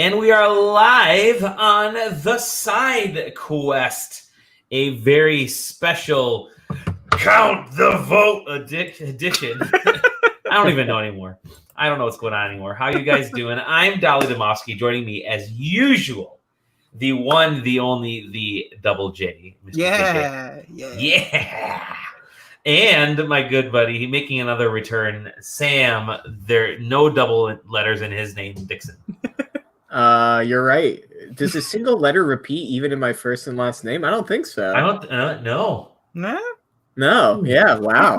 And we are live on the SideQuest, a very special Count the Vote edition. I don't even know anymore. I don't know what's going on anymore. How are you guys doing? I'm Dolly Demofsky. Joining me, as usual, the one, the only, the double J. Mr. Yeah. And my good buddy, making another return, Sam. There no double letters in his name, Dixon. You're right. Does a single letter repeat even in my first and last name? I don't think so. I don't know. No. Yeah. Wow.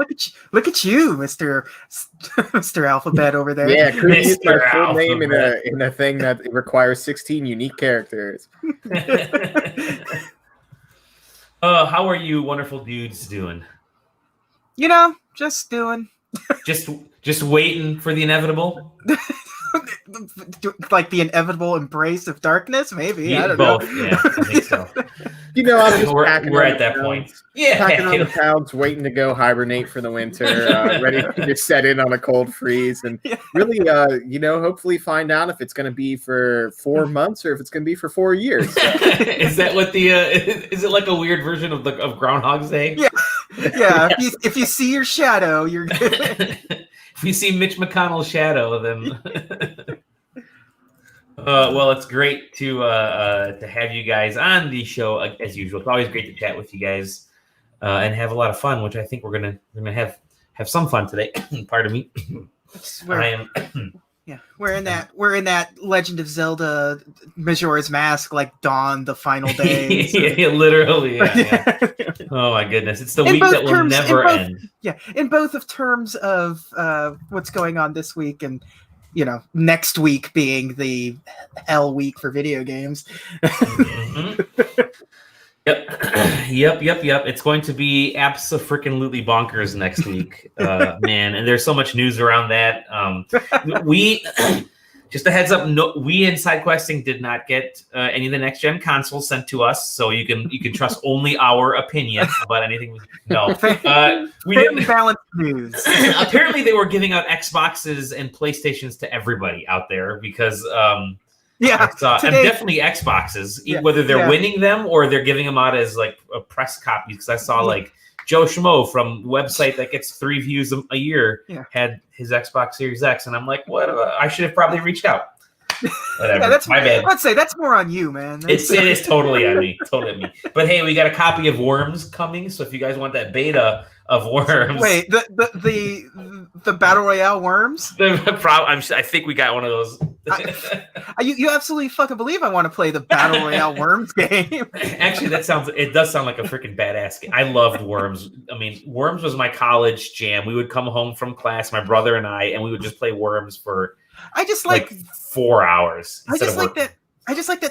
Look at you, Mr. Alphabet over there. Yeah, could use my full name in a thing that requires 16 unique characters. How are you, wonderful dudes, doing? You know, just doing. just waiting for the inevitable. Like the inevitable embrace of darkness, maybe. Yeah, I don't both. know. Yeah, I think so. You know, I'm just we're at that point. Yeah, packing on the pounds, waiting to go hibernate for the winter, ready to set in on a cold freeze, and really, hopefully find out if it's going to be for 4 months or if it's going to be for 4 years. So. Is that what the? Is it like a weird version of Groundhog's Day? Yeah. If you see your shadow, you're good. If you see Mitch McConnell's shadow, then well, it's great to have you guys on the show as usual. It's always great to chat with you guys and have a lot of fun, which I think we're gonna have some fun today. Pardon me. We're in that Legend of Zelda Majora's Mask, like dawn, the final day. Yeah, literally. Yeah. Oh my goodness, it's the week that will never end. Yeah, in both of terms of what's going on this week and next week being the hell week for video games. Mm-hmm. Yep. It's going to be abso-freaking-lutely bonkers next week, man. And there's so much news around that. We just a heads up. No, we in SideQuesting did not get any of the next gen consoles sent to us, so you can trust only our opinion about anything. No, we didn't. Balanced news. Apparently, they were giving out Xboxes and PlayStations to everybody out there because. Definitely Xboxes, whether they're winning them or they're giving them out as like a press copy. Because I saw like Joe Schmo from the website that gets 3 views a year had his Xbox Series X, and I'm like, what? I should have probably reached out. Whatever. Yeah, that's my bad. I'd say that's more on you, man. It is totally on me. Totally on me. But hey, we got a copy of Worms coming, so if you guys want that beta of Worms, wait, the Battle Royale Worms. I think we got one of those. You absolutely fucking believe I want to play the Battle Royale Worms game. Actually, it does sound like a freaking badass game. I loved Worms. I mean, Worms was my college jam. We would come home from class, my brother and I, and we would just play Worms for like 4 hours. I just like that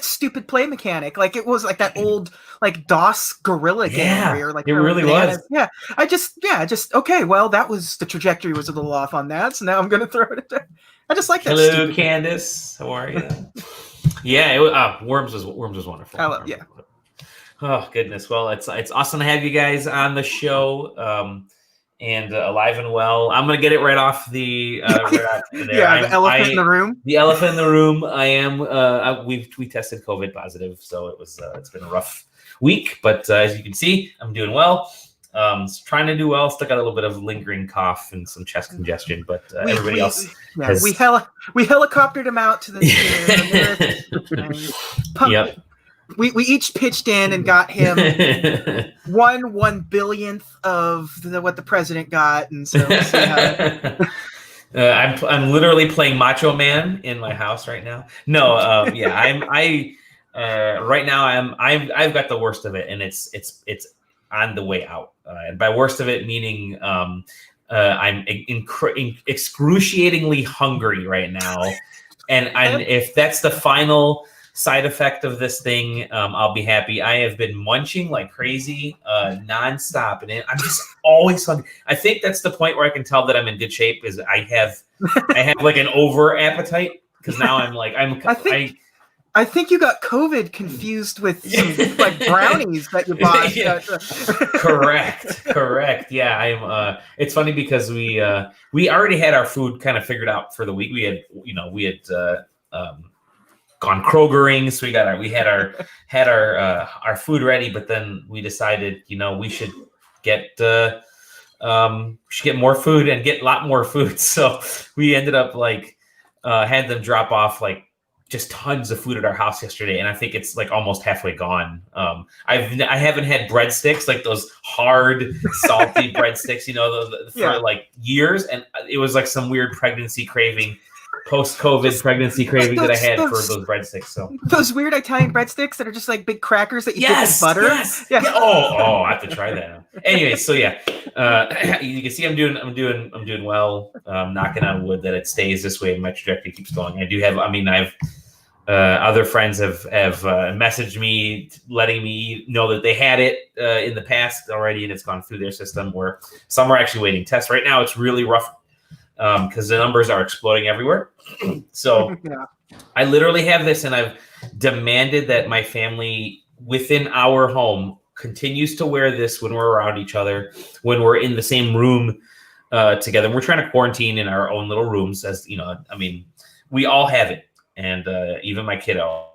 stupid play mechanic. Like it was like that old like DOS guerrilla game where you're like it really was. Yeah. I just okay, well that was the trajectory was a little off on that, so now I'm gonna throw it there. I just like that. Hello, Candace. How are you? Yeah, Worms was wonderful. I love, Oh goodness. Well, it's awesome to have you guys on the show. And alive and well. I'm gonna get it right off the the elephant in the room. The elephant in the room. I am. We tested COVID positive, so it was. It's been a rough week, but as you can see, I'm doing well. Trying to do well. Still got a little bit of lingering cough and some chest congestion, but everybody else. Has... We helicoptered him out to the. Yep. We each pitched in and got him 1/1 of what the president got, and so we'll see how. I'm literally playing Macho Man in my house right now. No, right now I've got the worst of it, and it's on the way out. And by worst of it meaning I'm excruciatingly hungry right now, and if that's the final side effect of this thing, I'll be happy. I have been munching like crazy, nonstop, and I'm just always hungry. I think that's the point where I can tell that I'm in good shape. Is I have like an over appetite because now I think you got COVID confused with some like brownies that you bought. Correct. Yeah, I'm. It's funny because we already had our food kind of figured out for the week. We had gone Krogering, so we had our food ready, but then we decided, we should get more food and get a lot more food. So we ended up had them drop off just tons of food at our house yesterday, and I think it's almost halfway gone. I haven't had breadsticks, those hard, salty breadsticks, for years, and it was some weird pregnancy craving, post-COVID pregnancy craving that I had for those breadsticks. So those weird Italian breadsticks that are just big crackers that you dip in butter. Yes. Yeah. Oh, I have to try that. Anyway, so yeah, you can see I'm doing well. Knocking on wood that it stays this way and my trajectory keeps going. I've other friends have messaged me letting me know that they had it in the past already and it's gone through their system, where some are actually waiting tests. Right now it's really rough because the numbers are exploding everywhere. So Yeah. I literally have this, and I've demanded that my family within our home continues to wear this when we're around each other, when we're in the same room together. We're trying to quarantine in our own little rooms, as we all have it. And even my kiddo.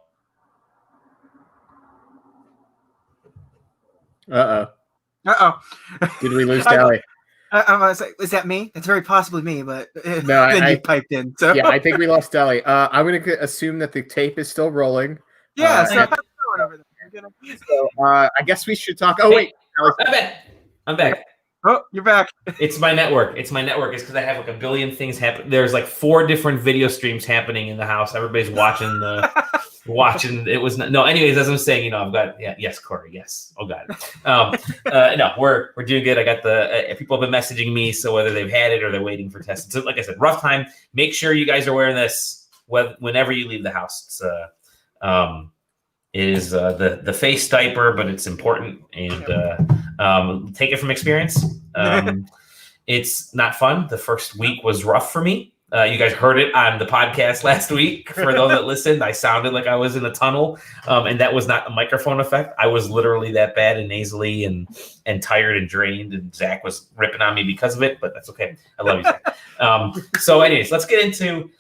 Uh-oh. Did we lose Tally? I was like, is that me? It's very possibly me, but No, then you piped in. So yeah, I think we lost Tally. I'm going to assume that the tape is still rolling. Yeah, so how's it going over there? So I guess we should talk. Oh, wait. I'm back. Oh, you're back. It's my network. It's because I have a billion things happen. There's 4 different video streams happening in the house. Everybody's watching watching. It was no. Anyways, as I'm saying, I've got yes, Corey, yes. Oh God. No, we're doing good. I got the people have been messaging me, so whether they've had it or they're waiting for tests. So, like I said, rough time. Make sure you guys are wearing this whenever you leave the house. It is the face diaper, but it's important, and take it from experience. It's not fun. The first week was rough for me. You guys heard it on the podcast last week. For those that listened, I sounded like I was in a tunnel, and that was not a microphone effect. I was literally that bad and nasally and tired and drained, and Zach was ripping on me because of it, but that's okay. I love you, Zach. So anyways, let's get into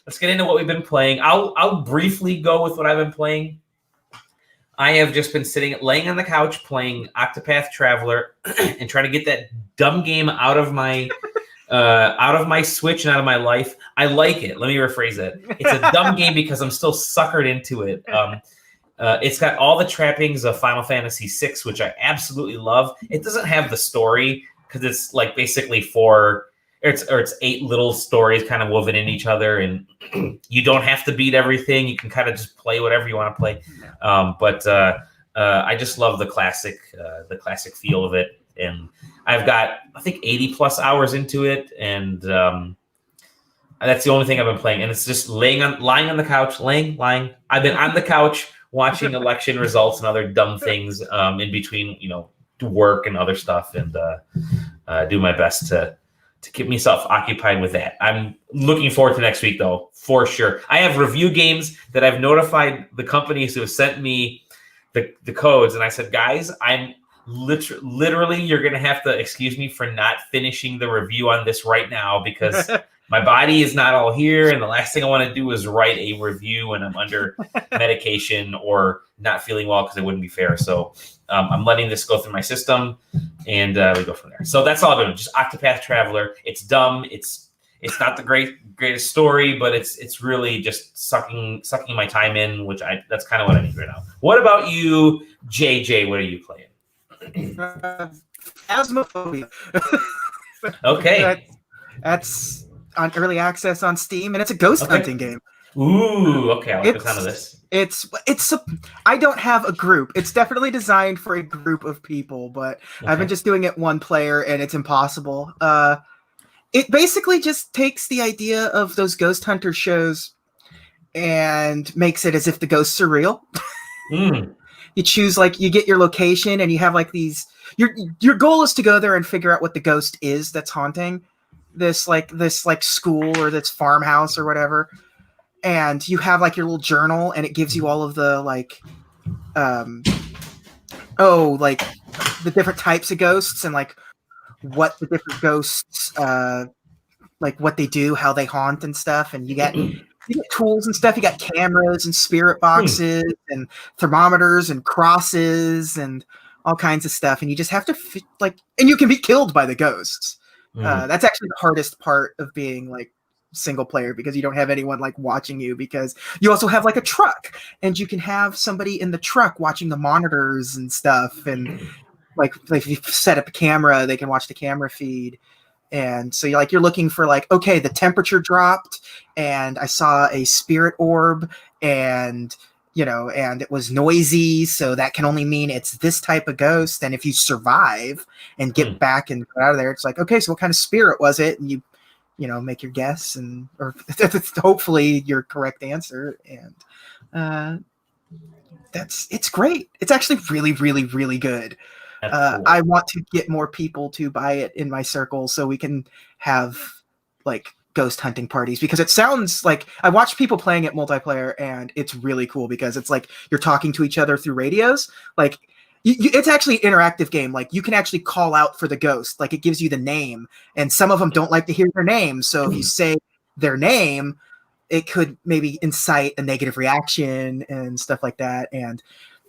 what we've been playing. I'll briefly go with what I've been playing. I have just been laying on the couch playing Octopath Traveler and trying to get that dumb game out of my Switch and out of my life. I like it. Let me rephrase that. It's a dumb game because I'm still suckered into it. It's got all the trappings of Final Fantasy VI, which I absolutely love. It doesn't have the story because it's basically it's 8 little stories kind of woven in each other, and you don't have to beat everything. You can kind of just play whatever you want to play. But I just love the classic feel of it, and I've got I think 80 plus hours into it, and that's the only thing I've been playing. And it's just lying on the couch, lying. I've been on the couch watching election results and other dumb things in between, work and other stuff, and do my best to keep myself occupied with that. I'm looking forward to next week, though, for sure. I have review games that I've notified the companies who have sent me the codes, and I said, guys, I'm literally, you're going to have to excuse me for not finishing the review on this right now, because my body is not all here, and the last thing I want to do is write a review when I'm under medication or not feeling well, because it wouldn't be fair. So I'm letting this go through my system, and we go from there. So that's all I've been doing. Just Octopath Traveler. It's dumb. It's not the greatest story, but it's really just sucking my time in, that's kind of what I need right now. What about you, JJ? What are you playing? Phasmophobia. Okay. That's on early access on Steam, and it's a ghost hunting game. Ooh, okay. I like the sound of this. I don't have a group. It's definitely designed for a group of people, but I've been just doing it one player, and it's impossible. It basically just takes the idea of those ghost hunter shows and makes it as if the ghosts are real. You choose, you get your location, and you have these. Your goal is to go there and figure out what the ghost is that's haunting this school or this farmhouse or whatever. And you have your little journal, and it gives you all of the the different types of ghosts and what the different ghosts what they do, how they haunt and stuff. And you get You get tools and stuff. You got cameras and spirit boxes and thermometers and crosses and all kinds of stuff. And you just have to and you can be killed by the ghosts. That's actually the hardest part of being like single player, because you don't have anyone like watching you, because you also have like a truck and you can have somebody in the truck watching the monitors and stuff. And like if you set up a camera, they can watch the camera feed. And so you're looking for like, okay, the temperature dropped and I saw a spirit orb and and it was noisy, so that can only mean it's this type of ghost. And if you survive and get back and get out of there, it's like, okay, so what kind of spirit was it? And you make your guess, or hopefully your correct answer. And it's great. It's actually really, really, really good. Cool. I want to get more people to buy it in my circle so we can have like ghost hunting parties, because it sounds like I watched people playing it multiplayer and it's really cool because it's like you're talking to each other through radios. Like it's actually an interactive game. Like you can actually call out for the ghost. Like it gives you the name, and some of them don't like to hear their name. So if you say their name, it could maybe incite a negative reaction and stuff like that. And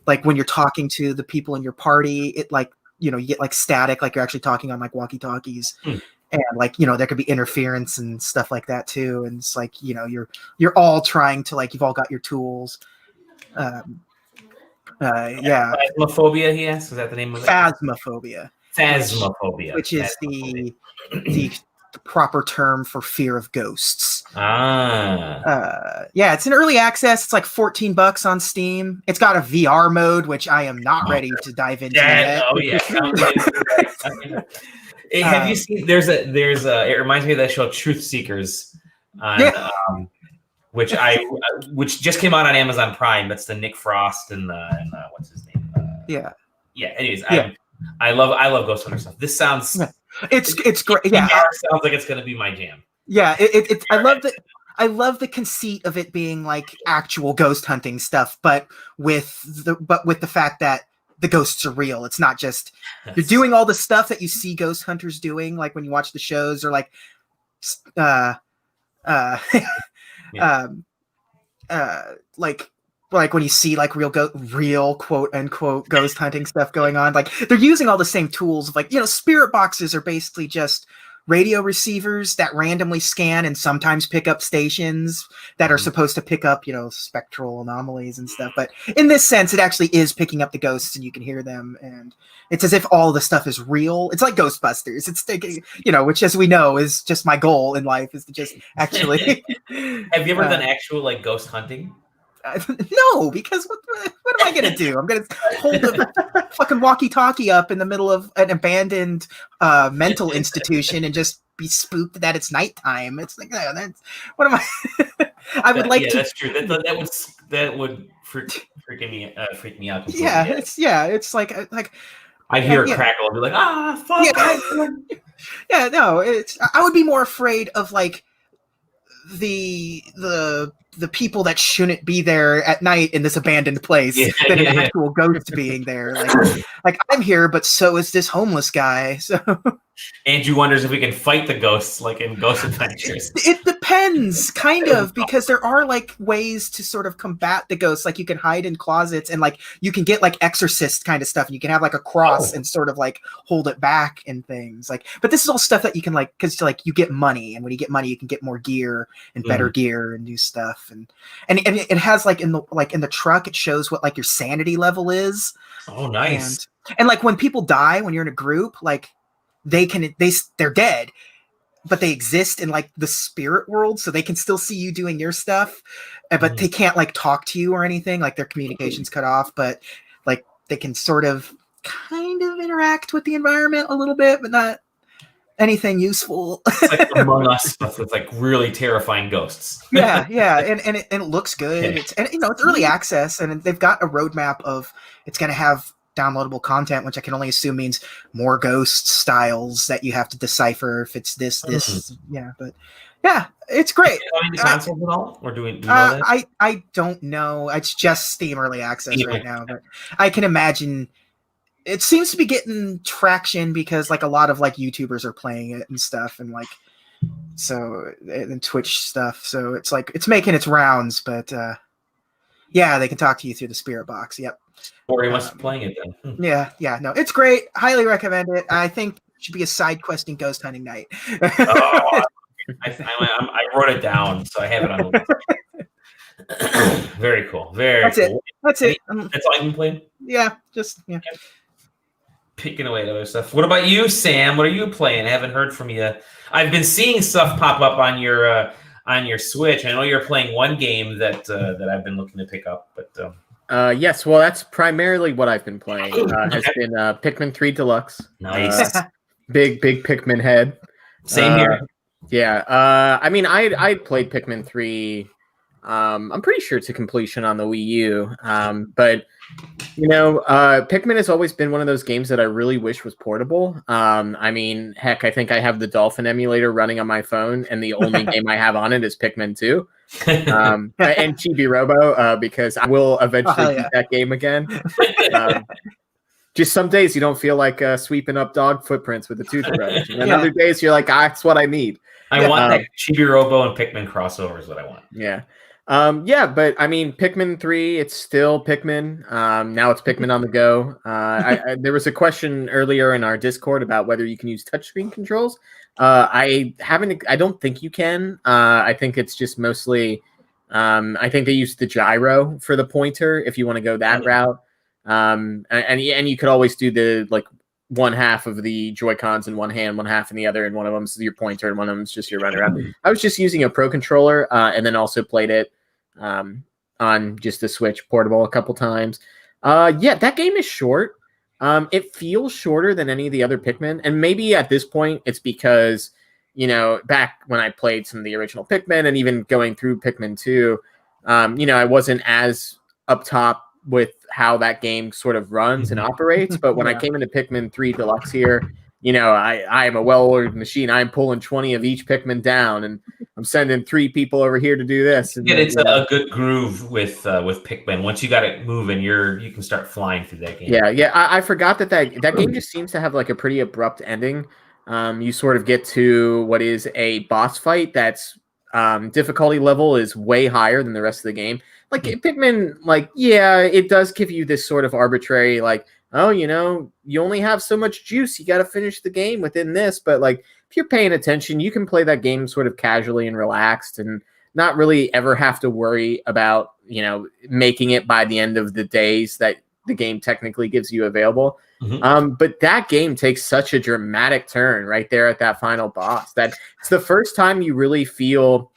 like when you're talking to the people in your party, it like, you get like static, like you're actually talking on like walkie-talkies. And like, there could be interference and stuff like that too. And it's like, you're all trying to like, you've all got your tools. Yeah. Phasmophobia, he asks. Is that the name of it? Phasmophobia. Phasmophobia. Which is the proper term for fear of ghosts. Yeah, it's in early access. It's like $14 on Steam. It's got a VR mode, which I am not ready to dive into yet. Oh yeah. Have you seen? There's a. It reminds me of that show Truth Seekers, which just came out on Amazon Prime. That's the Nick Frost and what's his name? Yeah. Anyways, I love Ghost Hunter stuff. This sounds. It's great. Yeah, sounds like it's gonna be my jam. Yeah, I love the conceit of it being like actual ghost hunting stuff, but with the fact that the ghosts are real. It's not just you're doing all the stuff that you see ghost hunters doing, like when you watch the shows, or like like when you see like real quote unquote ghost hunting stuff going on. Like they're using all the same tools of like, spirit boxes are basically just radio receivers that randomly scan and sometimes pick up stations that are supposed to pick up, spectral anomalies and stuff. But in this sense, it actually is picking up the ghosts and you can hear them. And it's as if all the stuff is real. It's like Ghostbusters. It's taking, which as we know is just my goal in life, is to just actually. Have you ever done actual like ghost hunting? No, because what am I going to do? I'm going to hold a fucking walkie-talkie up in the middle of an abandoned mental institution and just be spooked that it's nighttime. It's like, what am I? I would like to. That's true. That would freak me out. Completely. It's like I hear a crackle and be like, fuck. Yeah, no, I would be more afraid of like the people that shouldn't be there at night in this abandoned place than an actual ghost being there. Like I'm here, but so is this homeless guy. So Andrew wonders if we can fight the ghosts like in Ghost Adventures. It depends, kind of, because there are like ways to sort of combat the ghosts. Like you can hide in closets and like you can get like exorcist kind of stuff. And you can have like a cross and sort of like hold it back and things like. But this is all stuff that you can like, because like you get money, and when you get money, you can get more gear and better gear and new stuff. And it has like in the truck, it shows what like your sanity level is. Oh, nice. And like when people die, when you're in a group, like they're dead, but they exist in like the spirit world, so they can still see you doing your stuff, but they can't like talk to you or anything. Like their communication's cut off, but like they can sort of kind of interact with the environment a little bit, but not anything useful. It's like Among Us stuff with like really terrifying ghosts. yeah, and it looks good. It's early access, and they've got a roadmap of it's going to have downloadable content, which I can only assume means more ghost styles that you have to decipher if it's this. But yeah, it's great. Consoles at all, or do we know that? I don't know. It's just Steam early access right now, but I can imagine it seems to be getting traction because like a lot of like YouTubers are playing it and stuff, and like So and Twitch stuff. So it's like it's making its rounds, but yeah, they can talk to you through the spirit box. Yep. Or he must be playing it then. Yeah, no, it's great. Highly recommend it. I think it should be a side quest in Ghost Hunting Night. Oh, I wrote it down, so I have it on the list. Very cool. Very cool. That's it. That's all you've been playing? Yeah, just yeah. Picking away at other stuff. What about you, Sam? What are you playing? I haven't heard from you. I've been seeing stuff pop up on your Switch. I know you're playing one game that I've been looking to pick up, but yes, well, that's primarily what I've been playing. Has been Pikmin 3 Deluxe. Nice. Big Pikmin head. Same here. Yeah. I mean, I played Pikmin 3. I'm pretty sure to completion on the Wii U. But Pikmin has always been one of those games that I really wish was portable. I mean, heck, I think I have the Dolphin emulator running on my phone, and the only game I have on it is Pikmin 2. And Chibi Robo, because I will eventually beat that game again. Just some days you don't feel like sweeping up dog footprints with a toothbrush. And other days you're like, that's what I need. I want that Chibi Robo and Pikmin crossover is what I want. Yeah. But I mean, Pikmin 3, it's still Pikmin. Now it's Pikmin on the go. There was a question earlier in our Discord about whether you can use touchscreen controls. I don't think you can. I think it's just mostly, I think they use the gyro for the pointer if you want to go that route. And you could always do the like one half of the Joy-Cons in one hand, one half in the other, and one of them's your pointer and one of them's just your runaround. I was just using a Pro controller, and then also played it on just the Switch portable a couple times. That game is short. It feels shorter than any of the other Pikmin, and maybe at this point it's because back when I played some of the original Pikmin and even going through Pikmin 2, I wasn't as up top with how that game sort of runs and operates. But when I came into Pikmin 3 Deluxe here, I am a well-oiled machine. I'm pulling 20 of each Pikmin down, and I'm sending 3 people over here to do this. And it's a good groove with Pikmin. Once you got it moving, you can start flying through that game. Yeah. I forgot that game just seems to have like a pretty abrupt ending. You sort of get to what is a boss fight that's difficulty level is way higher than the rest of the game. Like Pikmin, it does give you this sort of arbitrary, like, oh, you only have so much juice. You got to finish the game within this. But like, if you're paying attention, you can play that game sort of casually and relaxed and not really ever have to worry about, making it by the end of the days that the game technically gives you available. But that game takes such a dramatic turn right there at that final boss that it's the first time you really feel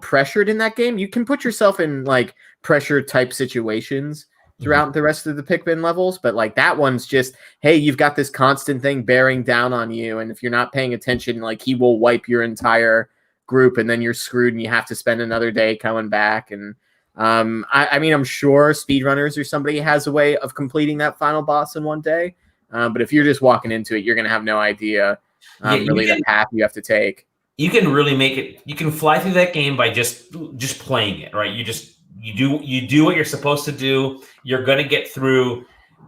pressured in that game. You can put yourself in like pressure type situations throughout the rest of the Pikmin levels, but like that one's just, hey, you've got this constant thing bearing down on you, and if you're not paying attention, like he will wipe your entire group, and then you're screwed, and you have to spend another day coming back. And I mean, I'm sure speedrunners or somebody has a way of completing that final boss in one day, but if you're just walking into it, you're gonna have no idea really the path you have to take. You can really make it. You can fly through that game by just playing it, right? You do what you're supposed to do. You're gonna get through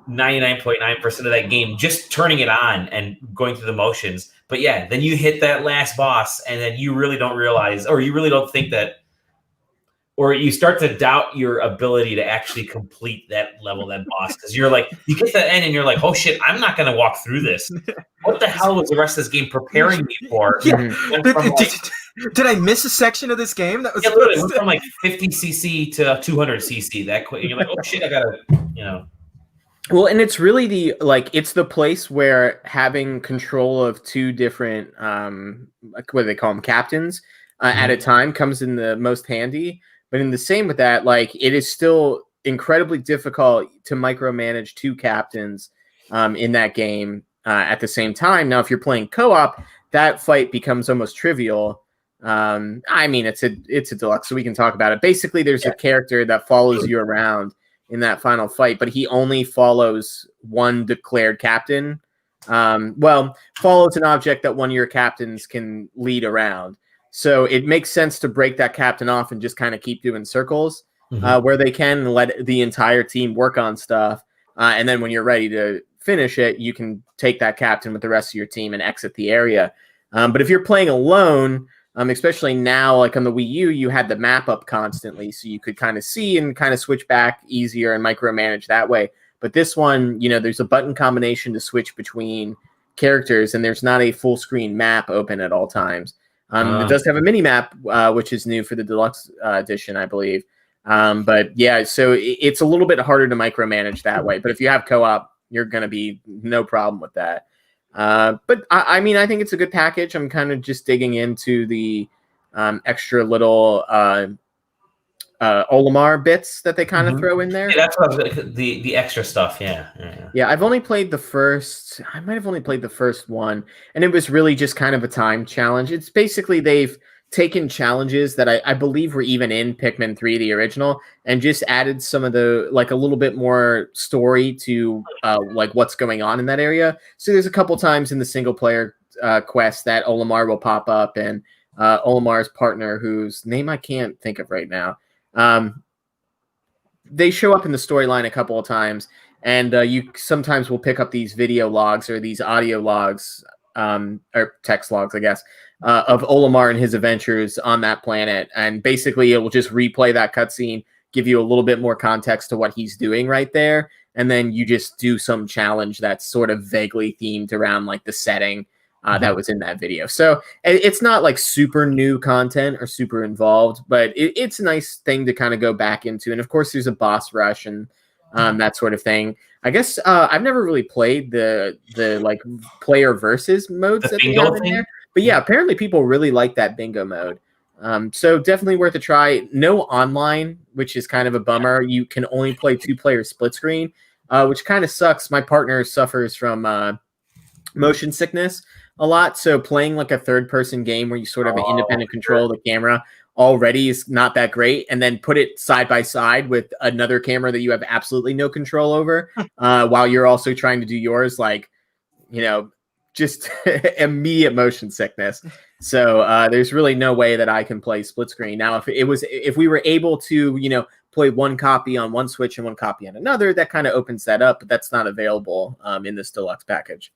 99.9% of that game just turning it on and going through the motions. But yeah, then you hit that last boss, and then you really don't realize, or you really don't think that, or you start to doubt your ability to actually complete that level, that boss, because you're like, you get to the end and you're like, oh shit, I'm not going to walk through this. What the hell was the rest of this game preparing me for? Yeah. Did I miss a section of this game? That was it went from like 50 cc to 200 cc that quick. And you're like, oh shit, I gotta, Well, and it's really it's the place where having control of 2 different, what do they call them, captains at a time comes in the most handy. But in the same with that, like it is still incredibly difficult to micromanage 2 captains in that game at the same time. Now, if you're playing co-op, that fight becomes almost trivial. I mean, it's a deluxe, so we can talk about it. Basically, there's a character that follows you around in that final fight, but he only follows one declared captain. Follows an object that one of your captains can lead around. So it makes sense to break that captain off and just kind of keep doing circles where they can let the entire team work on stuff. And then when you're ready to finish it, you can take that captain with the rest of your team and exit the area. But if you're playing alone, especially now, like on the Wii U, you had the map up constantly, so you could kind of see and kind of switch back easier and micromanage that way. But this one, there's a button combination to switch between characters, and there's not a full screen map open at all times. It does have a mini map, which is new for the deluxe edition, I believe. But yeah, so it's a little bit harder to micromanage that way. But if you have co-op, you're going to be no problem with that. But I mean, I think it's a good package. I'm kind of just digging into the extra little Olimar bits that they kind of throw in there. Yeah, that's what the extra stuff. Yeah. I've only played the first. I might have only played the first one, and it was really just kind of a time challenge. It's basically they've taken challenges that I believe were even in Pikmin 3, the original, and just added some of the, like, a little bit more story to like what's going on in that area. So there's a couple times in the single player quest that Olimar will pop up, and Olimar's partner, whose name I can't think of right now, they show up in the storyline a couple of times, and you sometimes will pick up these video logs or these audio logs, or text logs, I guess, of Olimar and his adventures on that planet. And basically it will just replay that cutscene, give you a little bit more context to what he's doing right there. And then you just do some challenge that's sort of vaguely themed around like the setting that was in that video. So it's not like super new content or super involved, but it's a nice thing to kind of go back into. And of course there's a boss rush and that sort of thing. I guess I've never really played the like player versus modes that they have in there. But yeah, apparently people really like that bingo mode. So definitely worth a try. No online, which is kind of a bummer. You can only play 2-player split screen, which kind of sucks. My partner suffers from motion sickness a lot. So playing like a third-person game where you sort of independent control the camera already is not that great. And then put it side by side with another camera that you have absolutely no control over while you're also trying to do yours, like, just immediate motion sickness. So there's really no way that I can play split screen. Now, if we were able to, play one copy on one Switch and one copy on another, that kind of opens that up, but that's not available in this deluxe package.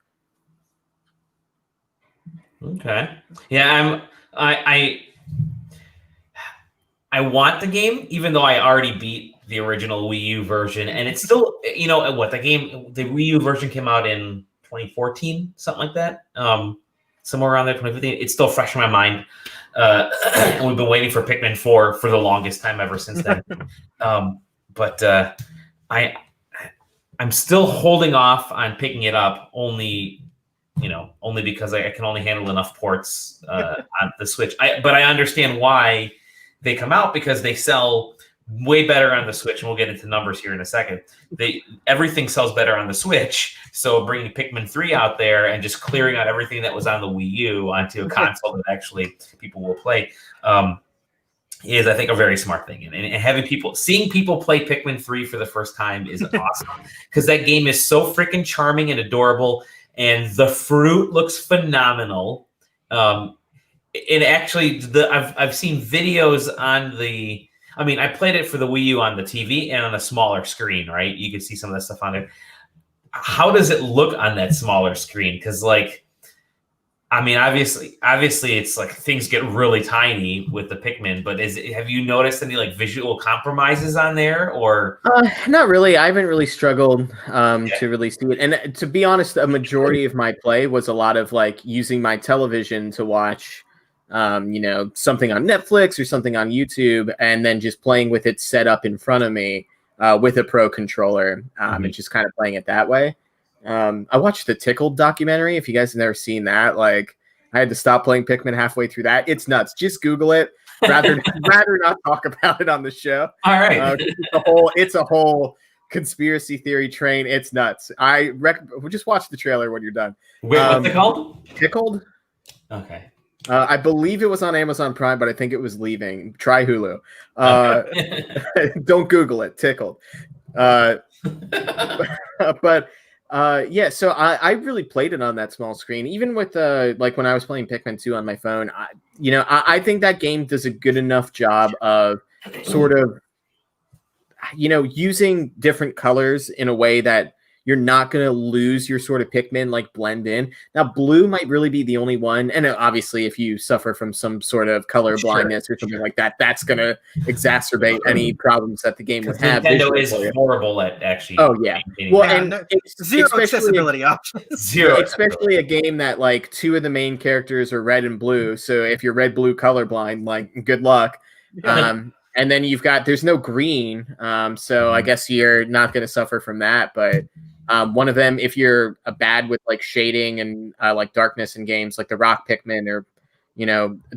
Okay. Yeah, I want the game, even though I already beat the original Wii U version, and it's still, the Wii U version came out in 2014, something like that. Somewhere around there, 2015. It's still fresh in my mind. And we've been waiting for Pikmin 4 for the longest time ever since then. But I'm still holding off on picking it up only because I can only handle enough ports on the Switch. But I understand why they come out, because they sell way better on the Switch, and we'll get into numbers here in a second. Everything sells better on the Switch, so bringing Pikmin 3 out there and just clearing out everything that was on the Wii U onto a console that actually people will play is, I think, a very smart thing. And seeing people play Pikmin 3 for the first time is awesome, because that game is so freaking charming and adorable, and the fruit looks phenomenal. And actually, I've seen videos on the. I mean, I played it for the Wii U on the TV and on a smaller screen, right? You can see some of that stuff on there. How does it look on that smaller screen? Because, obviously, it's like things get really tiny with the Pikmin. But have you noticed any like visual compromises on there, or? Not really. I haven't really struggled to really see it. And to be honest, a majority of my play was a lot of like using my television to watch. Something on Netflix or something on YouTube, and then just playing with it set up in front of me with a Pro controller, and just kind of playing it that way. I watched the Tickled documentary. If you guys have never seen that, like, I had to stop playing Pikmin halfway through that. It's nuts. Just Google it. Rather not talk about it on the show. All right. It's a whole conspiracy theory train. It's nuts. Just watch the trailer when you're done. Wait, what's it called? Tickled. Okay. I believe it was on Amazon Prime, but I think it was leaving. Try Hulu. Don't Google it. Tickled. But yeah, so I really played it on that small screen. Even with like when I was playing Pikmin 2 on my phone, I think that game does a good enough job of sort of, using different colors in a way that you're not going to lose your sort of Pikmin like blend in. Now, blue might really be the only one, and obviously, if you suffer from some sort of color blindness or something like that, that's going to exacerbate any problems that the game would have. Nintendo is horrible at actually. Oh yeah, well, and zero accessibility options. Zero, especially a game that like 2 of the main characters are red and blue. So if you're red-blue colorblind, like good luck. And then there's no green, so I guess you're not going to suffer from that. But one of them, if you're bad with like shading and like darkness in games, like the rock Pikmin or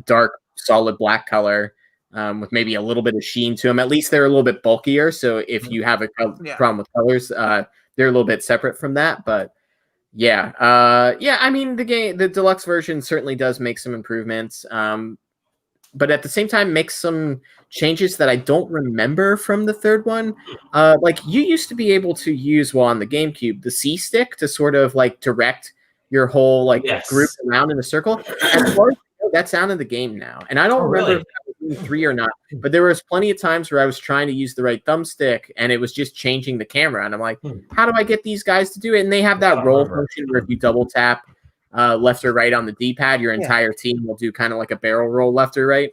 dark solid black color with maybe a little bit of sheen to them, at least they're a little bit bulkier. So if you have a problem with colors, they're a little bit separate from that. But I mean the deluxe version certainly does make some improvements. But at the same time, makes some changes that I don't remember from the third one. Like you used to be able to use on the GameCube the C stick to sort of like direct your whole like group around in a circle. As far as I know, that's out of the game now, and I don't remember if that was in 3 or not. But there was plenty of times where I was trying to use the right thumbstick, and it was just changing the camera, and I'm like, how do I get these guys to do it? And they have that roll function where if you double tap left or right on the D-pad, your entire team will do kind of like a barrel roll left or right.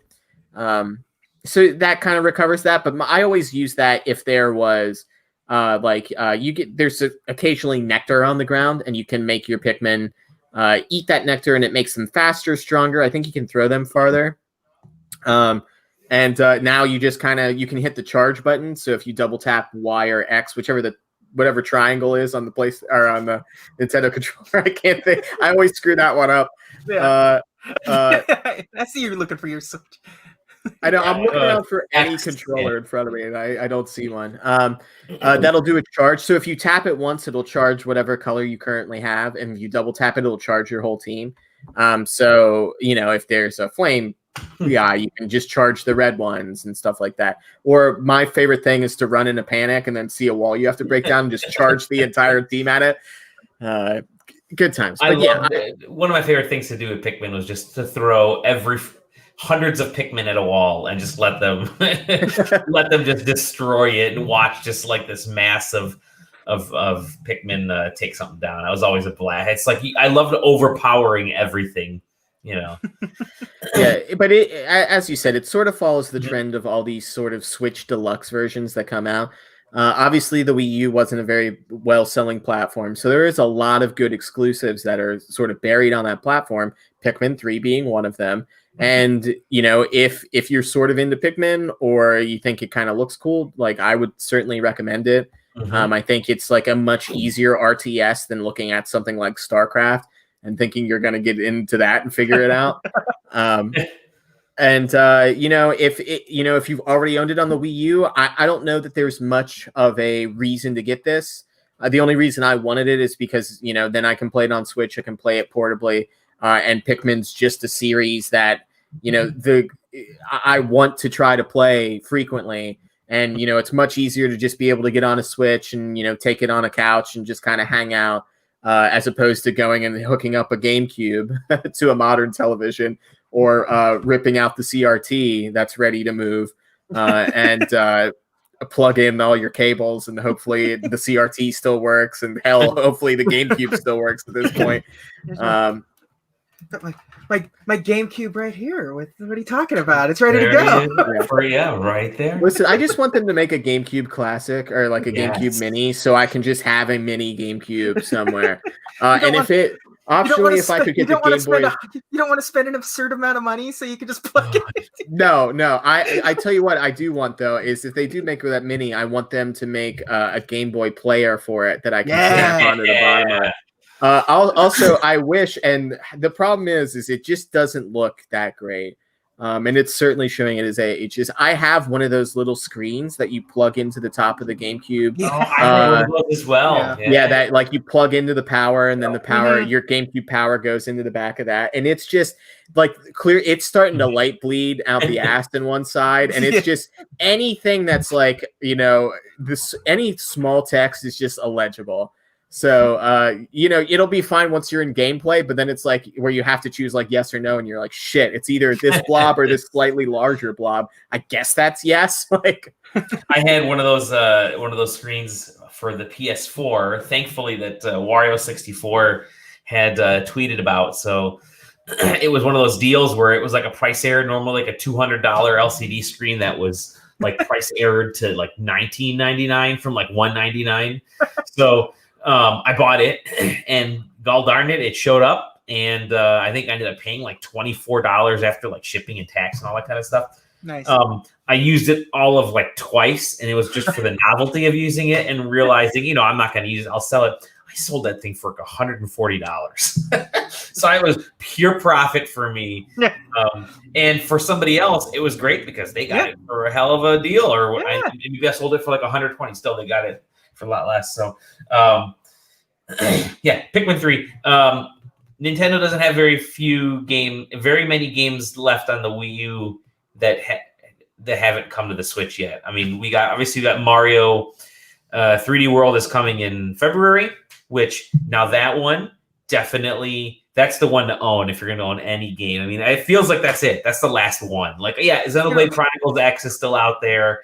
So that kind of recovers that. But I always use that if there was there's occasionally nectar on the ground, and you can make your Pikmin eat that nectar, and it makes them faster, stronger. I think you can throw them farther. And now you just you can hit the charge button. So if you double tap Y or X, whatever triangle is on the place or on the Nintendo controller. I can't think. I always screw that one up. I see you're looking for your Switch. I know. I'm looking around for any controller in front of me, and I don't see one. That'll do a charge. So if you tap it once, it'll charge whatever color you currently have, and if you double tap it, it'll charge your whole team. So if there's a flame, you can just charge the red ones and stuff like that. Or my favorite thing is to run in a panic and then see a wall you have to break down and just charge the entire team at it. Good times. But one of my favorite things to do with Pikmin was just to throw hundreds of Pikmin at a wall and just let them just destroy it and watch just like this mass of Pikmin take something down. I was always a blast. It's like I loved overpowering everything. But as you said, it sort of follows the trend of all these sort of Switch Deluxe versions that come out. Obviously, the Wii U wasn't a very well-selling platform, so there is a lot of good exclusives that are sort of buried on that platform, Pikmin 3 being one of them. And, if you're sort of into Pikmin or you think it kind of looks cool, like I would certainly recommend it. I think it's like a much easier RTS than looking at something like StarCraft and thinking you're going to get into that and figure it out. If you've already owned it on the Wii U, I don't know that there's much of a reason to get this. The only reason I wanted it is because, then I can play it on Switch. I can play it portably. And Pikmin's just a series that, I want to try to play frequently. And, it's much easier to just be able to get on a Switch and, take it on a couch and just kind of hang out. As opposed to going and hooking up a GameCube to a modern television or ripping out the CRT that's ready to move and plug in all your cables and hopefully the CRT still works and hopefully the GameCube still works at this point. My GameCube right here. What are you talking about? It's ready to go. Right there. Listen, I just want them to make a GameCube Classic or like a GameCube Mini, so I can just have a mini GameCube somewhere. And if it optionally, if I could get the Game Boy, you don't want to spend an absurd amount of money, so you could just plug it. No. I tell you what, I do want though is if they do make that mini, I want them to make a Game Boy player for it that I can snap onto the bottom of. I wish, and the problem is it just doesn't look that great. And it's certainly showing it as age. I have one of those little screens that you plug into the top of the GameCube. I know as well. Yeah, that like you plug into the power, and then the power, your GameCube power goes into the back of that, and it's just like clear. It's starting to light bleed out the ass in one side, and it's just anything that's like any small text is just illegible. So, it'll be fine once you're in gameplay, but then it's like where you have to choose like yes or no. And you're like, shit, it's either this blob or this slightly larger blob. I guess that's yes. Like I had one of those screens for the PS4. Thankfully, that Wario64 had tweeted about. So it was one of those deals where it was like a price error, normally like a $200 LCD screen that was like price errored to like $19.99 from like $199. So I bought it, and gall darn it, it showed up, and I think I ended up paying like $24 after like shipping and tax and all that kind of stuff. Nice. I used it all of like twice, and it was just for the novelty of using it and realizing, I'm not going to use it. I'll sell it. I sold that thing for like $140. So it was pure profit for me. And for somebody else, it was great because they got it for a hell of a deal. Or maybe I sold it for like $120. Still, they got it for a lot less. So, Pikmin 3. Nintendo doesn't have very many games left on the Wii U that haven't come to the Switch yet. I mean, we got Mario 3D World is coming in February, which now that one definitely, that's the one to own if you're going to own any game. I mean, it feels like that's it. That's the last one. Like, Xenoblade Chronicles X is still out there,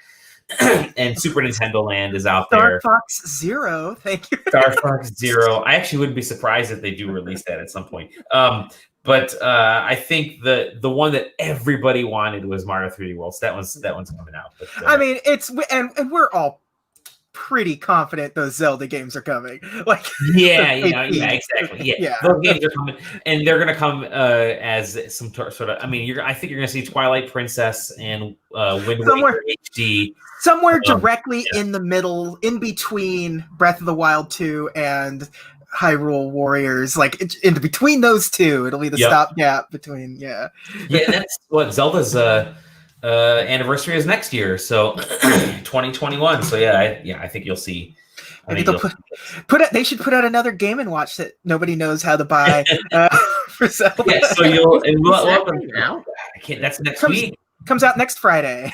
and Super Nintendo Land is out there. Star Fox Zero, thank you. Star Fox Zero. I actually wouldn't be surprised if they do release that at some point. But I think the one that everybody wanted was Mario 3D World. So that one's coming out. But, I mean, and we're all pretty confident those Zelda games are coming. Like, exactly. Yeah, those games are coming, and they're going to come as some sort of. I mean, I think you're going to see Twilight Princess and Wind Waker HD somewhere directly in the middle, in between Breath of the Wild 2 and Hyrule Warriors, like in between those two, it'll be the stopgap between. That's what Zelda's anniversary is next year, so 2021. So I think you'll see. They should put out another Game and Watch that nobody knows how to buy for Zelda. Yeah, so now. That's next week. Comes out next Friday.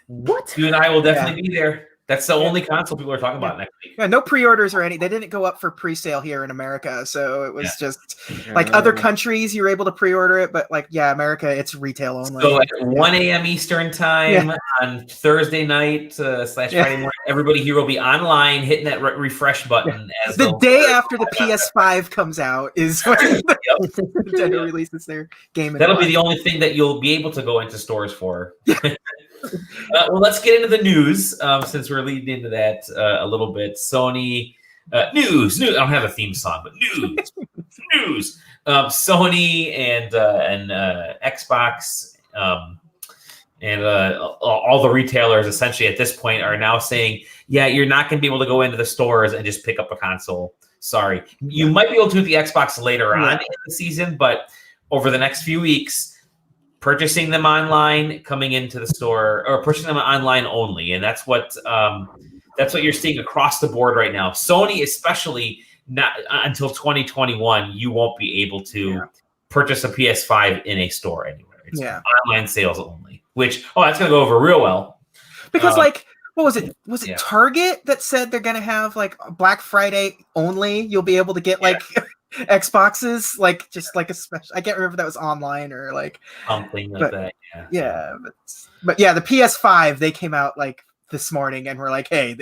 What? You and I will definitely be there. That's the only console people are talking about next week. Yeah, no pre-orders or any. They didn't go up for pre-sale here in America, so it was just like other countries you were able to pre-order it, but like America, it's retail only. So at 1 a.m. Eastern time on Thursday night / Friday morning, everybody here will be online hitting that refresh button. As the day after the PS5 comes out is when Nintendo releases their game. That'll be the only thing that you'll be able to go into stores for. Well, let's get into the news since we're leading into that a little bit. Sony news. I don't have a theme song, but news. Sony and Xbox and all the retailers essentially at this point are now saying, you're not going to be able to go into the stores and just pick up a console. Sorry. You might be able to with the Xbox later on in the season, but over the next few weeks, purchasing them online, coming into the store, or pushing them online only, and that's what you're seeing across the board right now. Sony, especially, not until 2021, you won't be able to purchase a PS5 in a store anywhere. It's online sales only. Which that's going to go over real well because what was it? Was it Target that said they're going to have like Black Friday only? You'll be able to get like. Xboxes, like just like a special. I can't remember if that was online or like something like that. But the PS5 they came out like this morning and we're like, hey,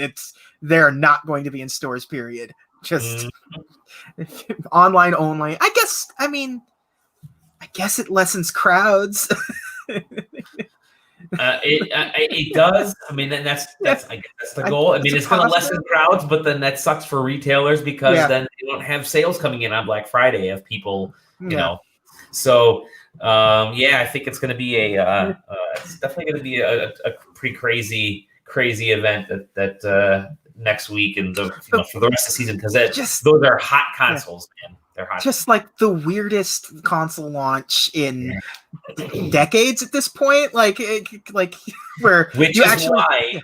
they're not going to be in stores. Period. Just online only. I guess it lessens crowds. It does. I mean, that's I guess that's the goal. I mean, it's going to lessen crowds, but then that sucks for retailers because then they don't have sales coming in on Black Friday of people, you know. So, I think it's going to be it's definitely going to be a pretty crazy event that next week and for the rest of the season because those are hot consoles, man. They're hot. Just like the weirdest console launch in decades at this point, which is why.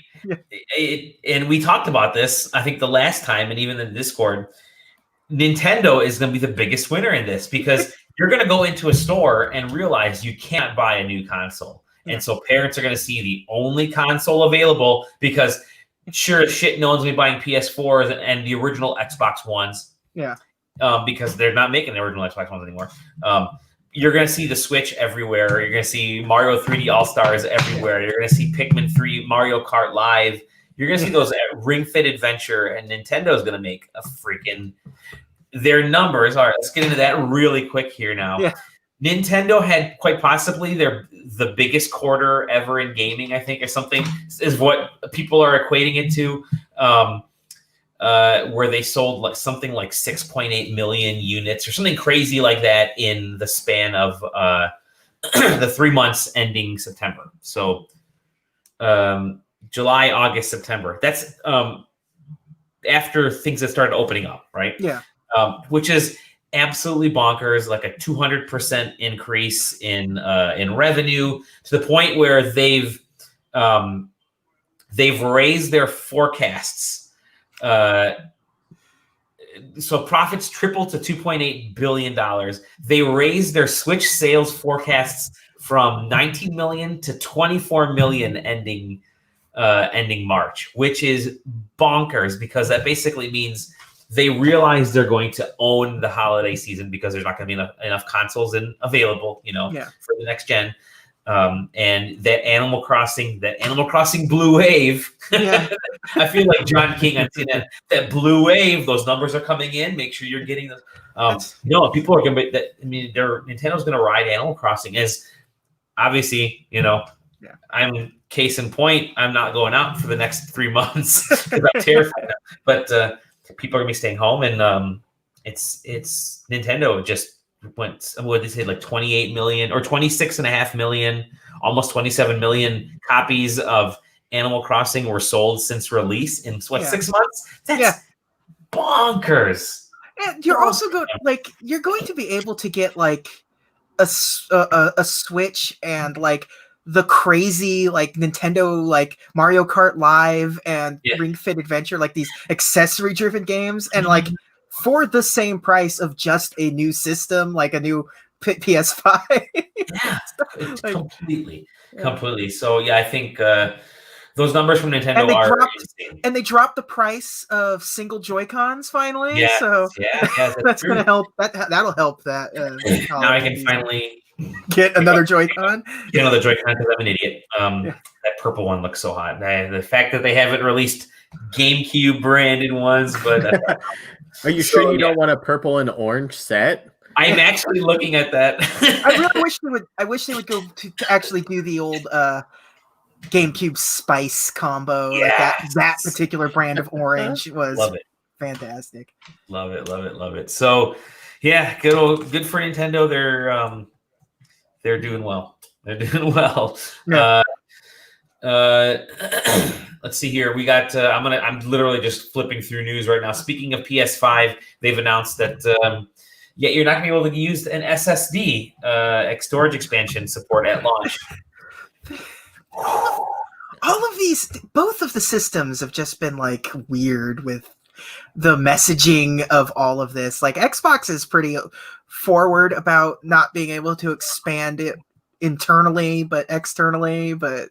And we talked about this, I think, the last time, and even in Discord. Nintendo is going to be the biggest winner in this because you're going to go into a store and realize you can't buy a new console, and so parents are going to see the only console available because sure as shit, no one's going to be buying PS4s and the original Xbox Ones. Yeah. Because they're not making the original Xbox Ones anymore. You're going to see the Switch everywhere. You're going to see Mario 3D All-Stars everywhere. You're going to see Pikmin 3, Mario Kart Live. You're going to see those at Ring Fit Adventure, and Nintendo's going to make a freaking their numbers. All right, let's get into that really quick here now. Yeah. Nintendo had quite possibly the biggest quarter ever in gaming, I think, or something, is what people are equating it to, where they sold like something like 6.8 million units or something crazy like that in the span of the 3 months ending September. So July, August, September. That's after things have started opening up, right? Yeah. Which is absolutely bonkers, like a 200% increase in revenue, to the point where they've raised their forecasts. So profits tripled to $2.8 billion. They raised their Switch sales forecasts from 19 million to 24 million ending March, which is bonkers, because that basically means they realize they're going to own the holiday season because there's not going to be enough consoles available, for the next gen. And that Animal Crossing Blue Wave. Yeah. I feel like John King on CNN. That Blue Wave, those numbers are coming in. Make sure you're getting those. People are going to be that. I mean, Nintendo's going to ride Animal Crossing as obviously, I'm case in point. I'm not going out for the next 3 months because I'm terrified. But people are gonna be staying home, and it's Nintendo just went, what did they say, like 28 million or 26.5 million, almost 27 million copies of Animal Crossing were sold since release in 6 months. That's bonkers. And you're also you're going to be able to get like a Switch and like the crazy like Nintendo like Mario Kart Live and Ring Fit Adventure, like these accessory driven games, and like for the same price of just a new system, like a new PS5. Completely. So I think those numbers from Nintendo are insane. And they dropped the price of single Joy-Cons finally. Yeah, so that's going to help. That'll help that. Now I can finally get another Joy-Con. Get another Joy-Con because I'm an idiot. That purple one looks so hot. The fact that they haven't released GameCube branded ones, but are you sure you don't want a purple and orange set? I'm actually looking at that. I really wish they would. I wish they would go to actually do the old GameCube Spice combo. Yes. Like that particular brand of orange was fantastic. Love it. So good for Nintendo. They're doing well. Yeah. Let's see here. We got. I'm literally just flipping through news right now. Speaking of PS5, they've announced that you're not going to be able to use an SSD storage expansion support at launch. All of these, both of the systems have just been like weird with the messaging of all of this. Like Xbox is pretty forward about not being able to expand it internally, but externally, but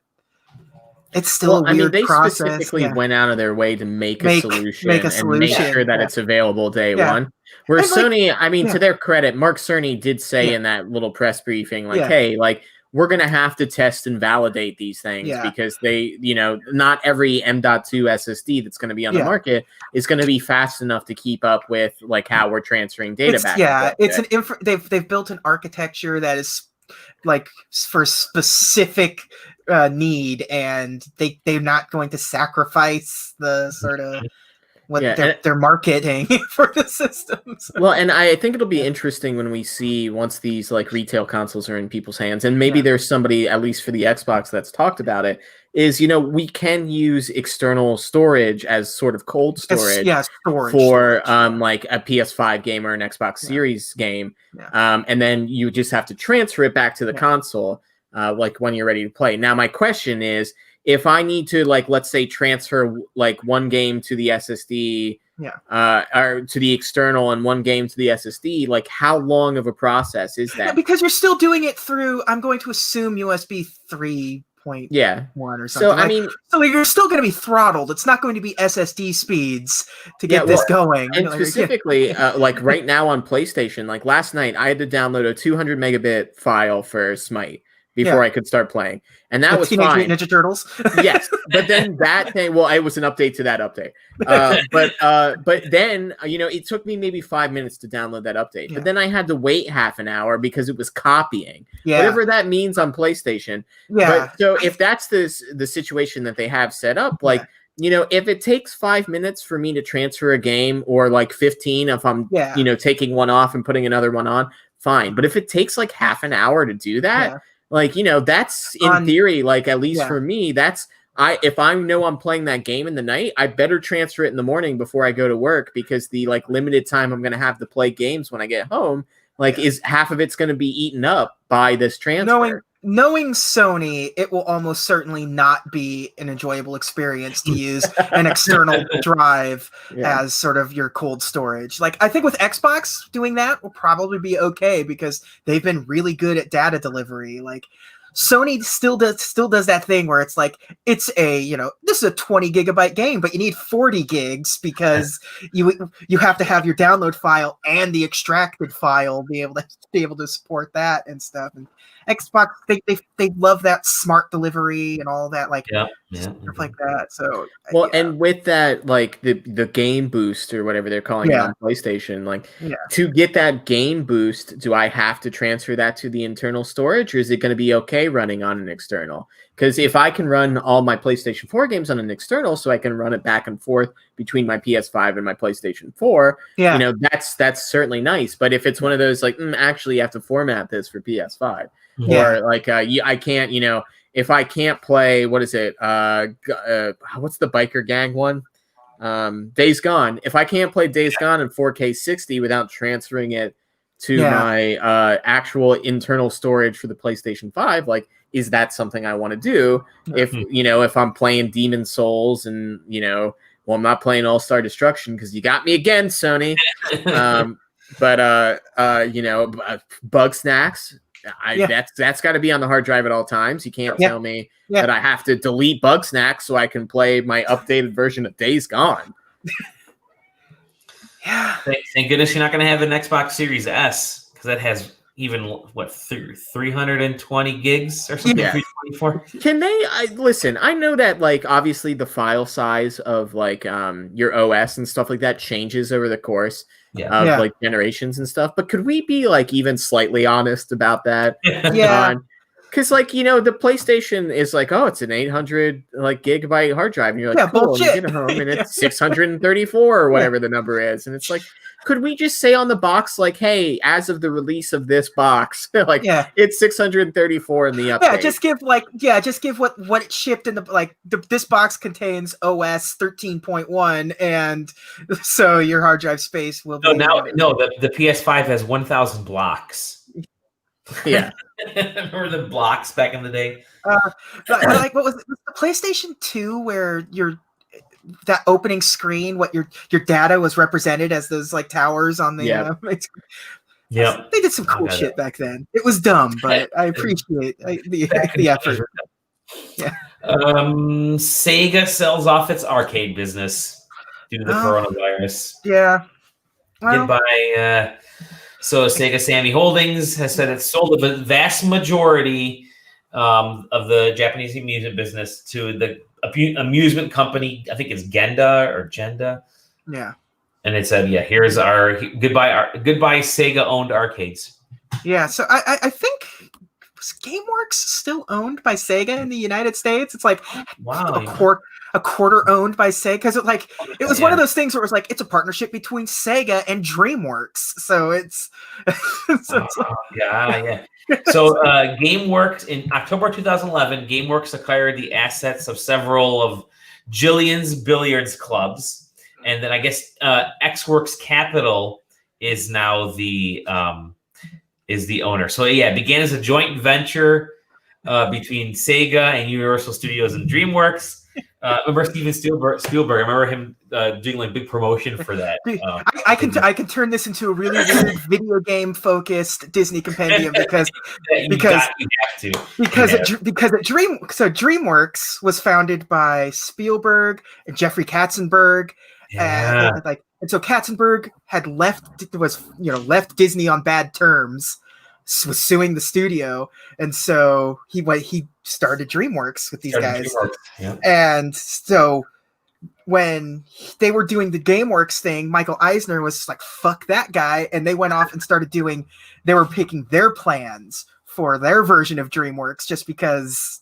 it's still a weird process. They specifically went out of their way to make a solution and make sure that it's available day one. Where Sony, to their credit, Mark Cerny did say in that little press briefing, hey, we're going to have to test and validate these things because they, not every M.2 SSD that's going to be on the market is going to be fast enough to keep up with how we're transferring data back. Yeah, it's they've built an architecture that is like for specific need, and they're not going to sacrifice the sort of what they're marketing for the systems. Well, and I think it'll be interesting when we see once these retail consoles are in people's hands, and maybe there's somebody, at least for the Xbox, that's talked about it, is, we can use external storage as sort of cold storage, for a PS5 game or an Xbox Series game. And then you just have to transfer it back to the console when you're ready to play. Now, my question is, if I need to, let's say, transfer one game to the SSD, or to the external and one game to the SSD, how long of a process is that? Because you're still doing it through, I'm going to assume, USB 3.1 or something. So so you're still going to be throttled. It's not going to be SSD speeds to get this going. And specifically, right now on PlayStation, last night I had to download a 200 megabit file for Smite. before I could start playing, and that the was Teenage fine. Mutant Ninja Turtles. Yes, but then that thing. Well, it was an update to that update. But then it took me maybe 5 minutes to download that update. But then I had to wait half an hour because it was copying. Whatever that means on PlayStation. Yeah. But so if that's the situation that they have set up, like. If it takes 5 minutes for me to transfer a game or like 15 if I'm, taking one off and putting another one on, fine. But if it takes like half an hour to do that, that's in theory, like at least for me, if I know I'm playing that game in the night, I better transfer it in the morning before I go to work because the like limited time I'm going to have to play games when I get home, is half of it's going to be eaten up by this transfer. Knowing Sony, it will almost certainly not be an enjoyable experience to use an external drive as sort of your cold storage. Like, I think with Xbox doing that will probably be okay because they've been really good at data delivery. Like, Sony still does that thing where it's like, it's this is a 20 gigabyte game, but you need 40 gigs because you have to have your download file and the extracted file be able to support that and stuff. And Xbox, they love that smart delivery and all that, stuff like that. So and with that, like the game boost or whatever they're calling it on PlayStation, to get that game boost, do I have to transfer that to the internal storage, or is it going to be okay running on an external? Because if I can run all my PlayStation 4 games on an external, so I can run it back and forth between my PS5 and my PlayStation 4, that's certainly nice. But if it's one of those actually you have to format this for PS5. Or I can't, if I can't play, what is it? What's the biker gang one? Days Gone. If I can't play Days Gone in 4K 60 without transferring it to my actual internal storage for the PlayStation 5, is that something I want to do? If I'm playing Demon Souls and, I'm not playing All-Star Destruction because you got me again, Sony. Bug Snacks. That's got to be on the hard drive at all times. You can't tell me that I have to delete Bug Snacks so I can play my updated version of Days Gone. Thank goodness you're not going to have an Xbox Series S because that has even 320 gigs or something. 324. Can they listen? I know that obviously the file size of your OS and stuff like that changes over the course. Of generations and stuff, but could we be even slightly honest about that? Because the PlayStation is it's an 800 gigabyte hard drive, and you're cool, and you get it home and it's 634 or whatever the number is, and it's could we just say on the box hey, as of the release of this box, it's 634 in the update? Just give what it shipped in this box contains OS 13.1, and so your hard drive space will be. The PS5 has 1,000 blocks. Yeah. Remember the blocks back in the day? What was it? Was the PlayStation 2 where that opening screen, what your data was represented as those towers on the they did some cool shit back then. It was dumb, but I appreciate the effort. Sega sells off its arcade business due to the coronavirus. Goodbye. So Sega Sammy Holdings has said it's sold the vast majority of the Japanese amusement business to the amusement company. I think it's Genda. Yeah. And it said, here's our goodbye Sega owned arcades. Yeah. So I think GameWorks still owned by Sega in the United States. It's a quarter owned by Sega, because it was one of those things where it was it's a partnership between Sega and DreamWorks. So it's So GameWorks in October 2011, GameWorks acquired the assets of several of Jillian's billiards clubs, and then I guess XWorks Capital is now the owner. So it began as a joint venture between Sega and Universal Studios and DreamWorks. Remember Steven Spielberg? I remember him doing big promotion for that. I can turn this into a really weird video game focused Disney compendium because DreamWorks was founded by Spielberg and Jeffrey Katzenberg. And so Katzenberg had left Disney on bad terms. was suing the studio, and so he started DreamWorks with these guys. Yeah. And so when they were doing the GameWorks thing, Michael Eisner was like, fuck that guy. And they went off and they were picking their plans for their version of DreamWorks just because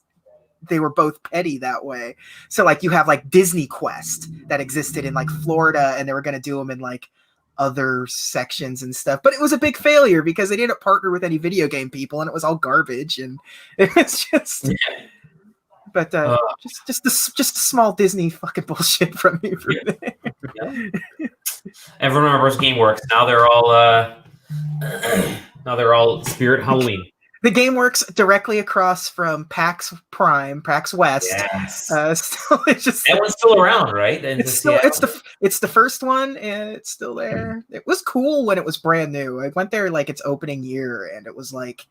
they were both petty that way. So like you have like Disney Quest that existed in like Florida, and they were going to do them in like other sections and stuff, but it was a big failure because they didn't partner with any video game people, and it was all garbage, and it was just but just a small Disney fucking bullshit from me. Everyone remembers GameWorks. Now they're all Spirit Halloween. The GameWorks directly across from PAX West. Yes. So it's just that one's still around, right? And it's the first one, and it's still there. It was cool when it was brand new. I went there like its opening year, and it was like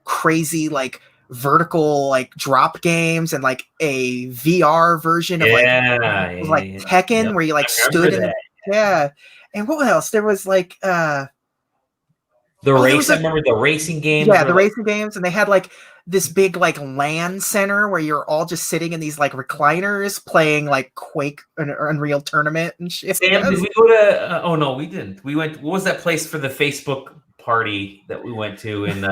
crazy, like vertical like drop games, and like a VR version of Tekken, where you like stood in and what else? There was like the race. I remember the racing games. Yeah, the racing games, and they had like this big like LAN center where you're all just sitting in these like recliners playing like Quake or Unreal Tournament and shit. Sam, did we go to? Oh no, we didn't. We went. What was that place for the Facebook party that we went to? In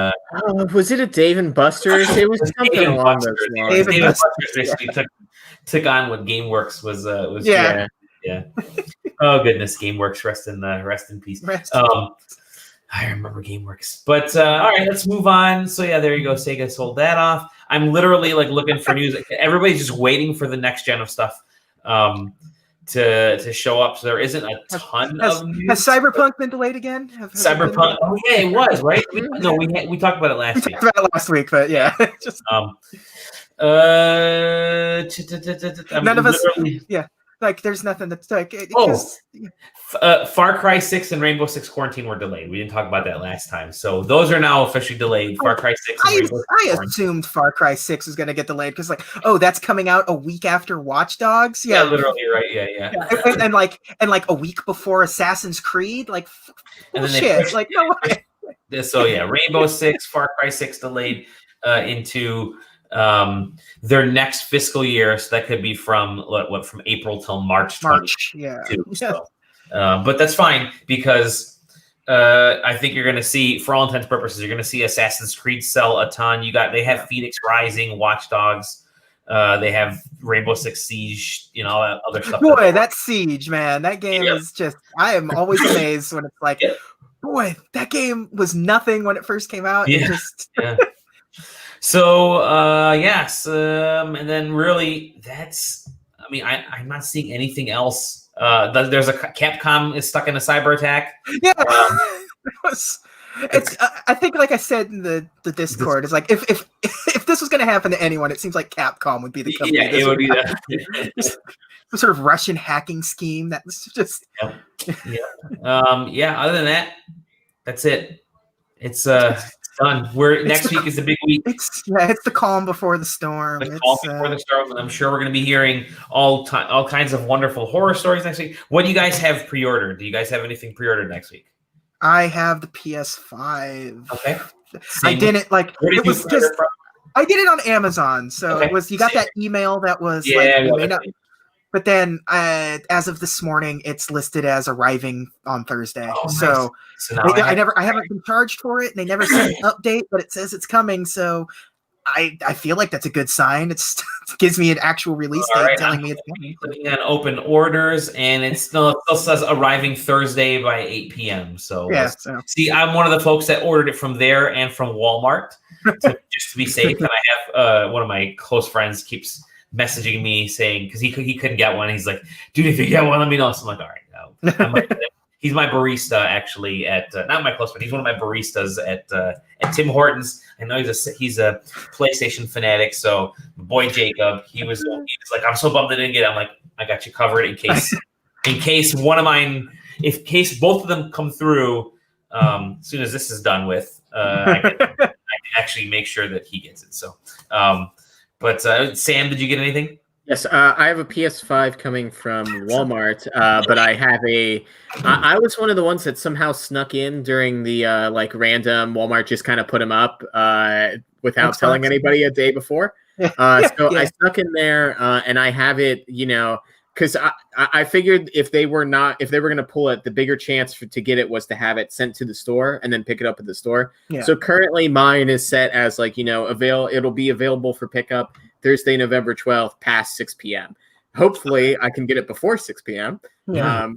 was it a Dave and Buster's? It was something along those lines. Dave and Buster's basically took on what GameWorks was. Yeah. Oh goodness, GameWorks, rest in peace. I remember GameWorks. But all right, let's move on. So yeah, there you go. Sega sold that off. I'm literally like looking for news. Everybody's just waiting for the next gen of stuff to show up. So there isn't a ton of news. Has Cyberpunk been delayed again? Cyberpunk. Oh yeah, it was, right? We talked about it last week. We talked about it last week, but yeah. Just none of us. Yeah. Like, there's nothing that's like. Far Cry 6 and Rainbow Six Quarantine were delayed. We didn't talk about that last time, so those are now officially delayed. Far Cry 6. And I assumed Far Cry 6 was going to get delayed because, like, that's coming out a week after Watch Dogs. Yeah, literally, right? Yeah. And like a week before Assassin's Creed, like, shit, like no way. So yeah, Rainbow Six, Far Cry 6 delayed into their next fiscal year, so that could be from April till March. Yeah. So, but that's fine because I think you're going to see, for all intents and purposes, you're going to see Assassin's Creed sell a ton. They have Phoenix Rising, Watch Dogs, they have Rainbow Six Siege, all that other stuff. Boy, that Siege, man, that game is just. I am always amazed when it's like, boy, that game was nothing when it first came out. Yeah. So yes, and then really that's. I mean, I'm not seeing anything else. There's a Capcom is stuck in a cyber attack. Yeah, it's. I think, like I said in the Discord, it's like if this was going to happen to anyone, it seems like Capcom would be the company. Yeah, it would be that. Some sort of Russian hacking scheme that was just. Yeah. Other than that, that's it. It's done. Next week is the big week. It's the calm before the storm. Before the storm. And I'm sure we're going to be hearing all kinds of wonderful horror stories next week. What do you guys have pre-ordered? Do you guys have anything pre-ordered next week? I have the PS5. Okay. I didn't like. Where did you pre-order it from? I did it on Amazon. So it was. You got that email that was but then, as of this morning, it's listed as arriving on Thursday. Oh, so nice. So now I haven't been charged for it, and they never sent an update, but it says it's coming. So I feel like that's a good sign. It gives me an actual release date telling me it's coming. Looking at open orders, and it still says arriving Thursday by 8 p.m. So see, I'm one of the folks that ordered it from there and from Walmart just to be safe. And I have one of my close friends keeps messaging me saying, because he couldn't get one, he's like, dude, if you get one, let me know. So I'm like, all right, no. He's my barista actually at not my close friend. He's one of my baristas at Tim Hortons. I know he's a PlayStation fanatic. So my boy Jacob, he was like, I'm so bummed I didn't get it. I'm like, I got you covered in case one of mine, in case both of them come through. As soon as this is done with, I can actually make sure that he gets it. So. But Sam, did you get anything? Yes, I have a PS5 coming from Walmart, but I have I was one of the ones that somehow snuck in during the like random Walmart just kind of put them up without Xbox. telling anybody a day before. So I snuck in there, and I have it, because I figured if they were going to pull it, the bigger chance to get it was to have it sent to the store and then pick it up at the store. Yeah. So currently mine is set as like, it'll be available for pickup Thursday, November 12th, past 6 p.m. Hopefully, I can get it before 6 p.m. Yeah.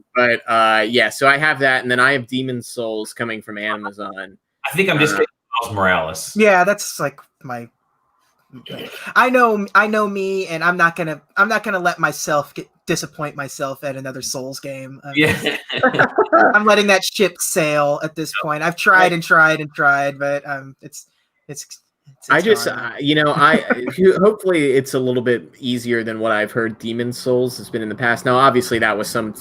So I have that, and then I have Demon's Souls coming from Amazon. I think I'm just getting Miles Morales. Yeah, that's like my. I know me, and I'm not gonna let myself disappoint myself at another Souls game. I'm letting that ship sail at this point. I've tried and tried and tried, but it's I just, hopefully it's a little bit easier than what I've heard Demon's Souls has been in the past. Now, obviously that was some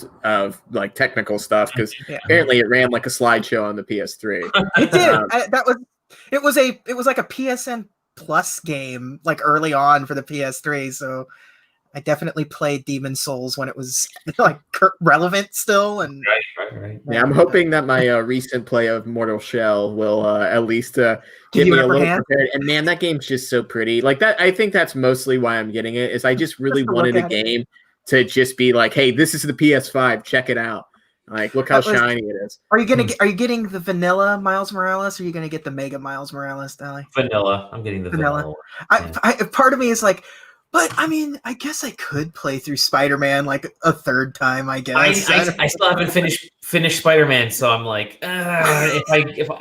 like technical stuff because apparently it ran like a slideshow on the PS3. It did. It was like a PSN Plus game like early on for the PS3. So I definitely played Demon's Souls when it was like relevant still. And right. Yeah, I'm hoping that my recent play of Mortal Shell will at least get me a little prepared. And man, that game's just so pretty. Like that, I think that's mostly why I'm getting it. Is I just really wanted a game to just be like, hey, this is the PS5. Check it out. Like, look how shiny it is. Are you getting the vanilla Miles Morales, or are you gonna get the Mega Miles Morales, Dally? Vanilla. I'm getting the vanilla. Part of me is like, but I mean, I guess I could play through Spider-Man like a third time. I guess I still haven't finished Spider-Man, so I'm like,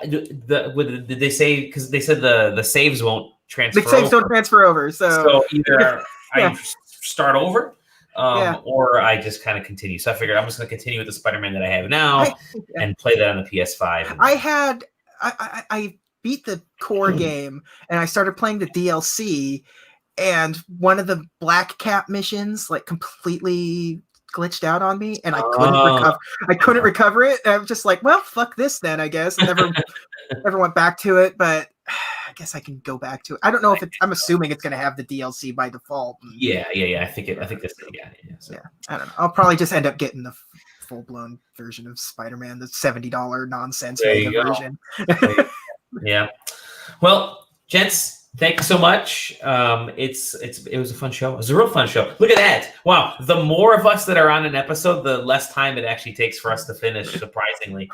did they say, because they said the saves won't transfer? The saves don't transfer over, so either I start over. Or I just kind of continue. So I figured I'm just going to continue with the Spider-Man that I have now and play that on the PS5. I beat the core game and I started playing the DLC, and one of the Black Cap missions like completely glitched out on me, and I couldn't recover it. And I was just like, well, fuck this then, I guess. Never went back to it, but I guess I can go back to it. I don't know if I'm assuming it's going to have the DLC by default. Yeah. I think this. So. Yeah. I don't know. I'll probably just end up getting the full blown version of Spider-Man, the $70 nonsense version. Yeah. Well, gents, thank you so much. It was a fun show. It was a real fun show. Look at that! Wow, the more of us that are on an episode, the less time it actually takes for us to finish. Surprisingly.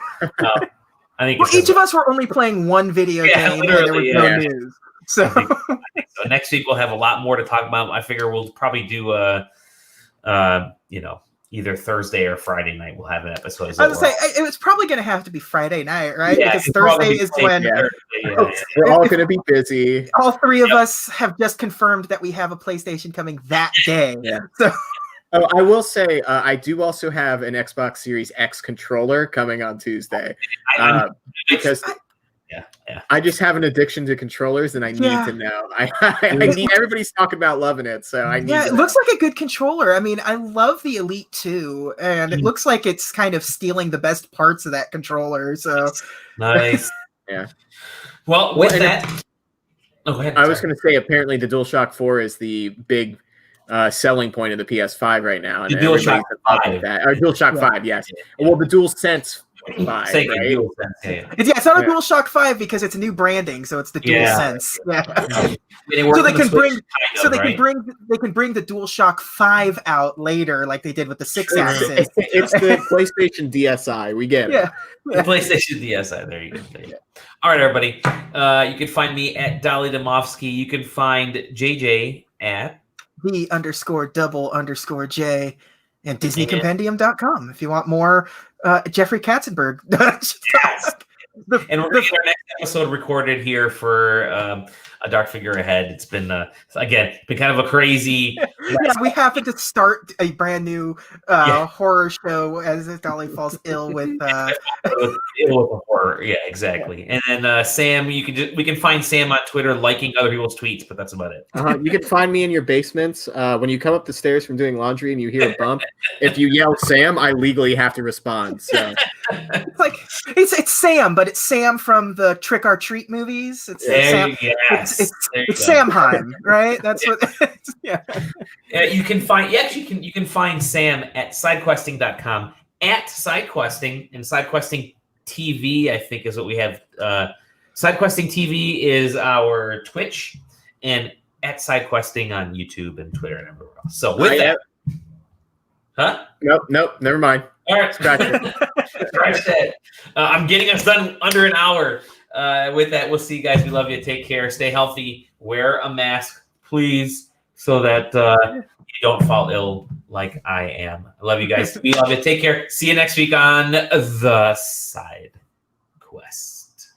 I think each of us were only playing one video game and there was no news. So. So next week we'll have a lot more to talk about. I figure we'll probably do either Thursday or Friday night. We'll have an episode. I was going to say it was probably going to have to be Friday night, right? Yeah, because Thursday is when we're all going to be busy. All three of us have just confirmed that we have a PlayStation coming that day. Yeah. So. Oh, I will say I do also have an Xbox Series X controller coming on Tuesday because I just have an addiction to controllers, and I need to know. I need everybody's talking about loving it, so I need. Yeah, it looks like a good controller. I mean, I love the Elite 2, and it looks like it's kind of stealing the best parts of that controller. So nice. Yeah. Well, with that, go ahead. I was going to say, apparently, the DualShock 4 is the big selling point of the PS5 right now. And the DualShock 5. Or DualShock 5, yes. Yeah. Well, the DualSense 5, right? It's not a DualShock 5 because it's new branding, so it's the DualSense. Yeah. So they can bring the DualShock 5 out later, like they did with the 6-axis. It's the PlayStation DSi. We get it. Yeah. The PlayStation DSi. There you go. All right, everybody. You can find me at Dolly Domovsky. You can find JJ at _double_J and DisneyCompendium.com if you want more Jeffrey Katzenberg. And we're going to get our next episode recorded here for A Dark Figure Ahead. It's been, again, kind of a crazy... we happened to start a brand new horror show as Dolly falls ill with... ill with horror, yeah, exactly. And then Sam, we can find Sam on Twitter liking other people's tweets, but that's about it. You can find me in your basements. When you come up the stairs from doing laundry and you hear a bump, if you yell Sam, I legally have to respond. So it's Sam, but it's Sam from the Trick or Treat movies. It's It's there you go. Samheim, right? That's what. Yeah. You can find you can find Sam at sidequesting.com at sidequesting, and sidequesting TV I think is what we have. Sidequesting TV is our Twitch, and at sidequesting on YouTube and Twitter and everywhere else. So with that, huh? Nope, never mind. All right, scratch that. I'm getting us done under an hour. With that, we'll see you guys. We love you. Take care. Stay healthy. Wear a mask, please, so that you don't fall ill like I am. I love you guys. We love you. Take care. See you next week on The Side Quest.